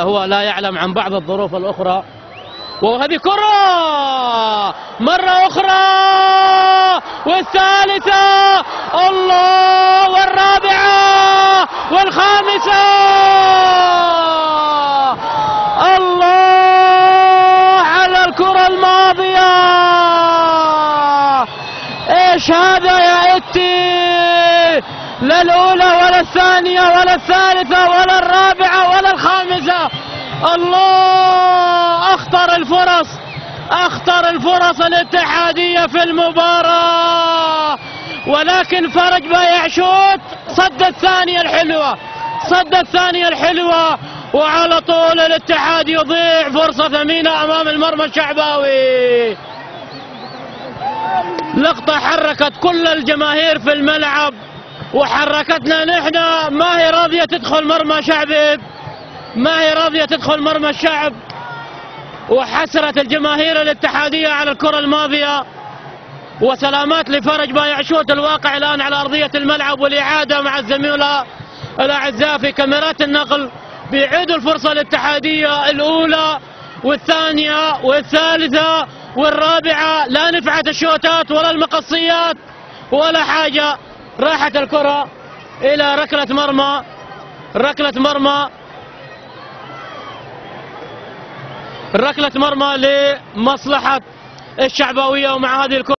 هو لا يعلم عن بعض الظروف الأخرى. وهذه كرة مرة أخرى والثالثة الله والرابعة والخامسة الله على الكرة الماضية. ايش هذا يا إتي؟ لا الأولى ولا الثانية ولا الثالثة ولا الرابعة ولا الخامسة. الله أخطر الفرص الاتحادية في المباراة، ولكن فرج بايعشوت صد الثانية الحلوة وعلى طول الاتحاد يضيع فرصة ثمينة أمام المرمى الشعباوي. لقطة حركت كل الجماهير في الملعب وحركتنا نحن. ما هي راضية تدخل مرمى شعبي، ما هي راضية تدخل مرمى الشعب، وحسرت الجماهير الاتحادية على الكرة الماضية. وسلامات لفرج بايعشوت الواقع الآن على أرضية الملعب، والإعادة مع الزملاء الأعزاء في كاميرات النقل بيعيدوا الفرصة الاتحادية الأولى والثانية والثالثة والرابعة. لا نفعت الشوتات ولا المقصيات ولا حاجة. راحت الكرة إلى ركلة مرمى لمصلحة الشعباوية. ومع هذه الكرة